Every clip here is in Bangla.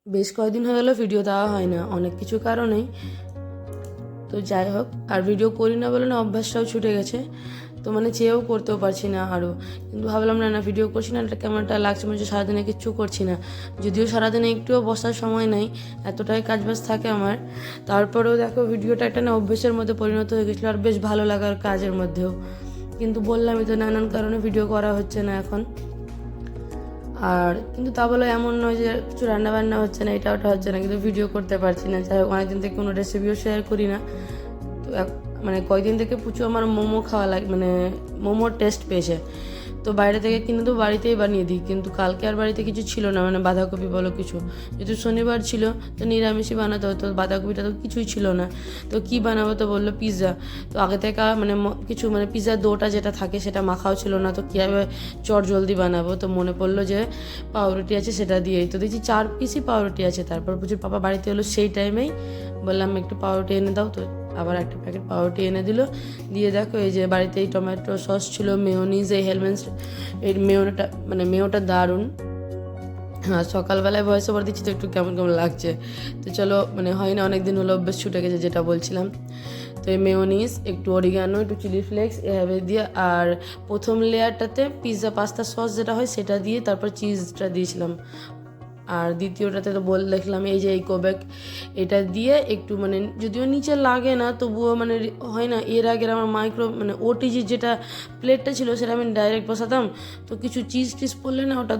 বেশ কয়েকদিন হয়ে গেলো ভিডিও দেওয়া হয় না, অনেক কিছু কারণেই। তো যাই হোক, আর ভিডিও করি না বলে না অভ্যাসটাও ছুটে গেছে, তো মানে চেয়েও করতেও পারছি না আরও। কিন্তু ভাবলাম না ভিডিও করছি না, এটা কেমনটা লাগছে, মনে হচ্ছে সারাদিনে কিচ্ছু করছি না। যদিও সারাদিনে একটুও বসার সময় নেই, এতটাই কাজবাজ থাকে আমার। তারপরেও দেখো ভিডিওটা একটা না অভ্যেসের মধ্যে পরিণত হয়ে গেছিলো, আর বেশ ভালো লাগার কাজের মধ্যেও। কিন্তু বললামই তো, নানান কারণে ভিডিও করা হচ্ছে না এখন। আর কিন্তু তা বলে এমন নয় যে কিছু রান্নাবান্না হচ্ছে না, এটা ওটা হচ্ছে না, কিন্তু ভিডিও করতে পারছি না। যাই হোক, অনেকদিন থেকে কোনো রেসিপিও শেয়ার করি না। তো মানে কয়েকদিন থেকে প্রচুর আমার মোমো খাওয়া লাগে, মানে মোমোর টেস্ট পেয়েছে। তো বাইরে থেকে কিনে তো বাড়িতেই বানিয়ে দিই, কিন্তু কালকে আর বাড়িতে কিছু ছিল না, মানে বাঁধাকপি বলো কিছু। যেহেতু শনিবার ছিল তো নিরামিষই বানাতে হতো, বাঁধাকপিটা তো কিছুই ছিল না। তো কি বানাবো, তো বললো পিৎজা। তো আগে থেকে মানে কিছু মানে পিৎজার ডোটা যেটা থাকে সেটা মাখাও ছিল না, তো কীভাবে চট জলদি বানাবো। তো মনে পড়লো যে পাউরুটি আছে, সেটা দিয়েই তো দেখছি 4 পিসই পাউরুটি আছে। তারপর প্রচুর পাপা বাড়িতে হলো, সেই টাইমেই বললাম একটু পাউরুটি এনে দাও, তো আবার একটা প্যাকেট পাউরুটি এনে দিল। দিয়ে দেখো এই যে বাড়িতে এই টমেটো সস ছিল, মেয়োনিজ, এই হেলমেন্স, এর মেয়োটা দারুণ। হ্যাঁ, সকালবেলায় ভয়েস ওভার দিচ্ছি তো একটু কেমন কেমন লাগছে। তো চলো, মানে হয় না, অনেক দিন হলো অভ্যেস ছুটে গেছে, যেটা বলছিলাম। তো এই মেয়োনিজ, একটু অরিগানো, একটু চিলি ফ্লেক্স এভাবে দিয়ে, আর প্রথম লেয়ারটাতে পিৎজা পাস্তা সস যেটা হয় সেটা দিয়ে তারপর চিজটা দিয়েছিলাম। আর দ্বিতীয়টাতে তো দেখলাম এই যে এই কোবেক, এটা দিয়ে একটু মানে যদিও নিচে লাগে না, তবুও মানে হয় না, এর আগের আমার মানে ওটিজির যেটা প্লেটটা ছিল সেটা আমি ডাইরেক্ট বসাতাম, তো কিছু চিজ টিজ পড়লে না ওটা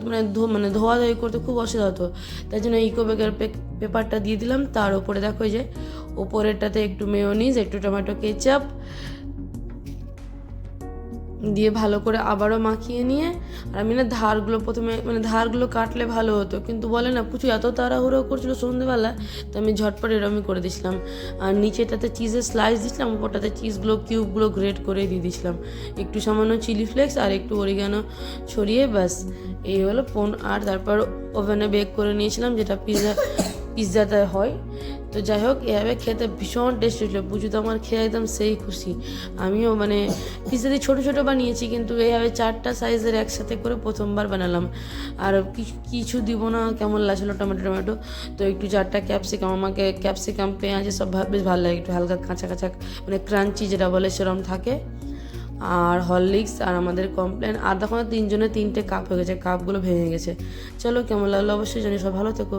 মানে ধোয়াধোয়ি করতে খুব অসুবিধা হতো। তাই জন্য এই কোবেকের পেপারটা দিয়ে দিলাম। তার উপরে দেখো যে ওপরেরটাতে একটু মেয়োনিজ, একটু টমেটো কেচাপ দিয়ে ভালো করে আবারও মাখিয়ে নিয়ে, আর আমি না ধারগুলো কাটলে ভালো হতো, কিন্তু বলে না পুচু এত তাড়াহুড়ো করছিল সন্ধ্যেবেলা, তো আমি ঝটপট এরমই করে দিয়েছিলাম। আর নিচেটাতে চিজের স্লাইস দিয়েছিলাম, ওপরটাতে চিজগুলো কিউবগুলো গ্রেট করে দিয়ে দিয়েছিলাম, একটু সামান্য চিলি ফ্লেক্স আর একটু অরিগানো ছড়িয়ে, ব্যাস এই হলো আর তারপর ওভেনে বেক করে নিয়েছিলাম, যেটা পিৎজাতে হয়। তো যাই হোক, এভাবে খেতে ভীষণ টেস্টি ছিল। পুজো তো আমার খেয়ে একদম সেই খুশি। আমিও মানে পিৎজা দিয়ে ছোটো ছোটো বানিয়েছি, কিন্তু এইভাবে 4টা সাইজের একসাথে করে প্রথমবার বানালাম। আর কিছু দিব না, কেমন লাগছিলো টমেটো। তো একটু 4টা ক্যাপসিকাম, আমাকে ক্যাপসিকাম পেঁয়াজ সব বেশ ভালো লাগে, একটু হালকা কাঁচা কাঁচা মানে ক্রাঞ্চি যেটা বলে সেরকম থাকে। আর হরলিক্স আর আমাদের কমপ্লেন, আর দেখো 3 জনের 3টে কাপ হয়ে গেছে, কাপগুলো ভেঙে গেছে। চলো, কেমন লাগলো অবশ্যই জানি, সব ভালো থেকো।